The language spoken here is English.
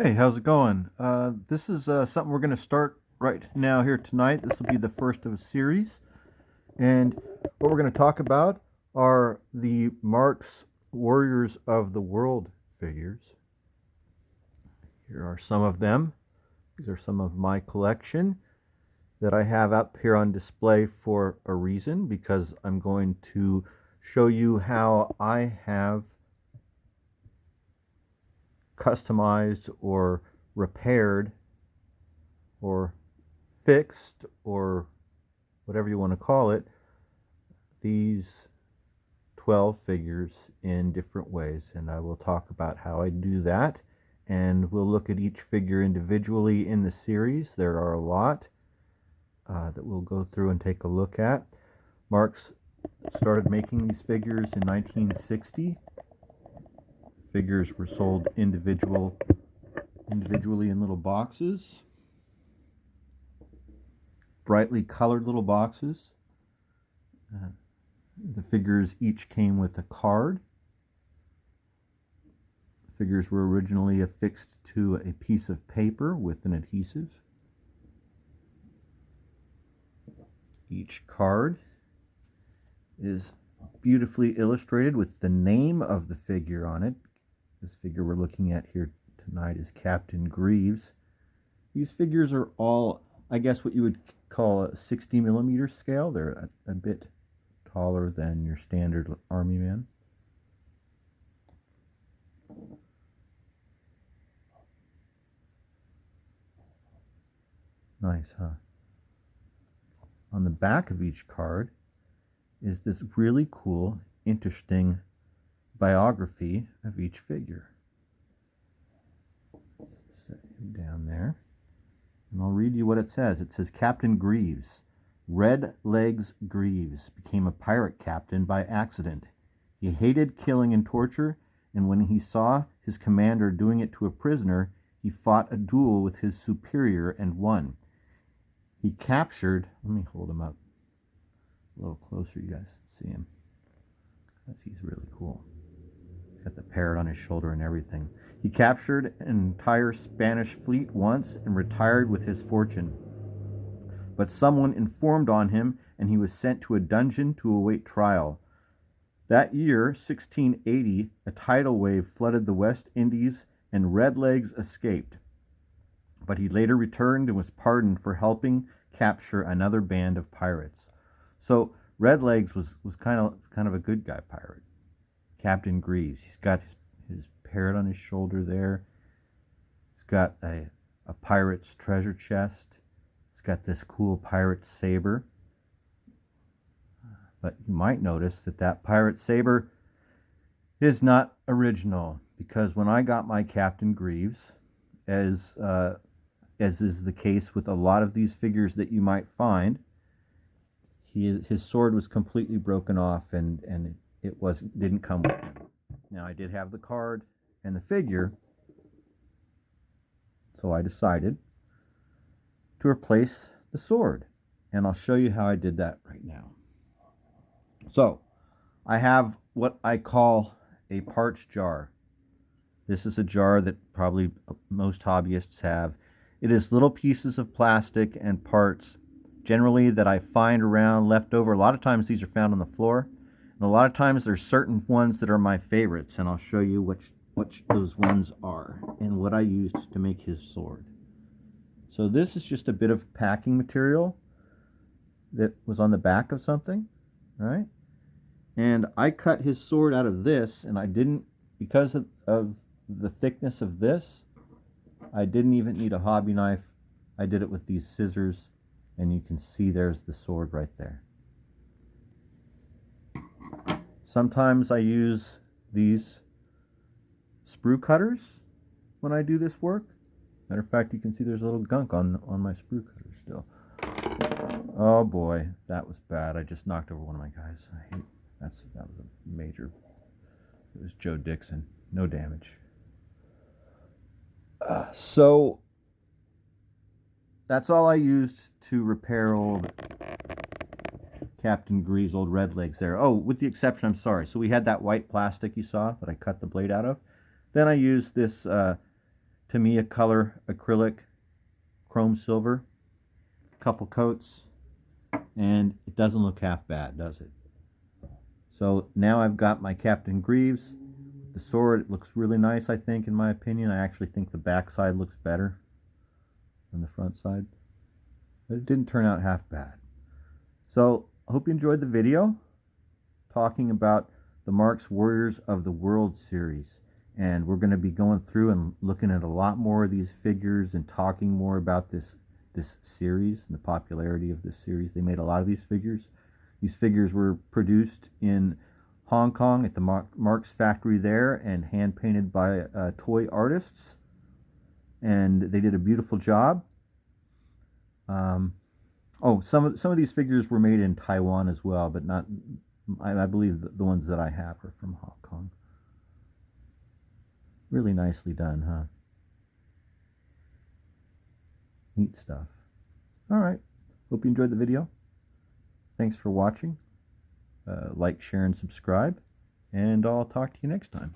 Hey, how's it going? This is something we're going to start right now here tonight. This will be the first of a series. And what we're going to talk about are the Marx Warriors of the World figures. Here are some of them. These are some of my collection that I have up here on display for a reason, because I'm going to show you how I have customized or repaired or fixed or whatever you want to call it, these 12 figures in different ways. And I will talk about how I do that. And we'll look at each figure individually in the series. There are a lot that we'll go through and take a look at. Marx started making these figures in 1960. Figures were sold individually in little boxes, brightly colored little boxes. The figures each came with a card. The figures were originally affixed to a piece of paper with an adhesive. Each card is beautifully illustrated with the name of the figure on it. This figure we're looking at here tonight is Captain Greaves. These figures are all, I guess, what you would call a 60 millimeter scale. They're a bit taller than your standard army man. Nice, huh? On the back of each card is this really cool, interesting biography of each figure. Set him down there, and I'll read you what it says. It says, Captain Greaves. Red Legs Greaves became a pirate captain by accident. He hated killing and torture, and when he saw his commander doing it to a prisoner, he fought a duel with his superior and won. He captured, let me hold him up a little closer, you guys see him, because he's really cool. He's got the parrot on his shoulder and everything. He captured an entire Spanish fleet once and retired with his fortune. But someone informed on him, and he was sent to a dungeon to await trial. That year, 1680, a tidal wave flooded the West Indies, and Redlegs escaped. But he later returned and was pardoned for helping capture another band of pirates. So Redlegs was kind of a good guy pirate. Captain Greaves. He's got his parrot on his shoulder there. He's got a pirate's treasure chest. He's got this cool pirate saber. But you might notice that pirate saber is not original, because when I got my Captain Greaves, as is the case with a lot of these figures that you might find, his sword was completely broken off, and it didn't come with him. Now, I did have the card and the figure, so I decided to replace the sword, and I'll show you how I did that right now. So I have what I call a parched jar. This is a jar that probably most hobbyists have. It is little pieces of plastic and parts, generally, that I find around left over. A lot of times these are found on the floor, and a lot of times there's certain ones that are my favorites, and I'll show you which those ones are and what I used to make his sword. So this is just a bit of packing material that was on the back of something, right? And I cut his sword out of this, and I didn't, because of the thickness of this, I didn't even need a hobby knife. I did it with these scissors, and you can see there's the sword right there. Sometimes I use these sprue cutters when I do this work. Matter of fact, you can see there's a little gunk on my sprue cutter still. Oh boy, that was bad. I just knocked over one of my guys. That was a major. It was Joe Dixon. No damage. So that's all I used to repair old Captain Greaves' old Redlegs there. Oh, with the exception, I'm sorry. So we had that white plastic you saw that I cut the blade out of. Then I used this Tamiya color acrylic chrome silver, couple coats, and it doesn't look half bad, does it? So now I've got my Captain Greaves. The sword, it looks really nice, I think, in my opinion. I actually think the back side looks better than the front side, but it didn't turn out half bad. So I hope you enjoyed the video talking about the Marx Warriors of the World series. And we're going to be going through and looking at a lot more of these figures and talking more about this series and the popularity of this series. They made a lot of these figures. These figures were produced in Hong Kong at the Marx factory there and hand painted by toy artists. And they did a beautiful job. Oh, some of these figures were made in Taiwan as well, but not. I believe the ones that I have are from Hong Kong. Really nicely done, huh? Neat stuff. All right. Hope you enjoyed the video. Thanks for watching. Like, share, and subscribe. And I'll talk to you next time.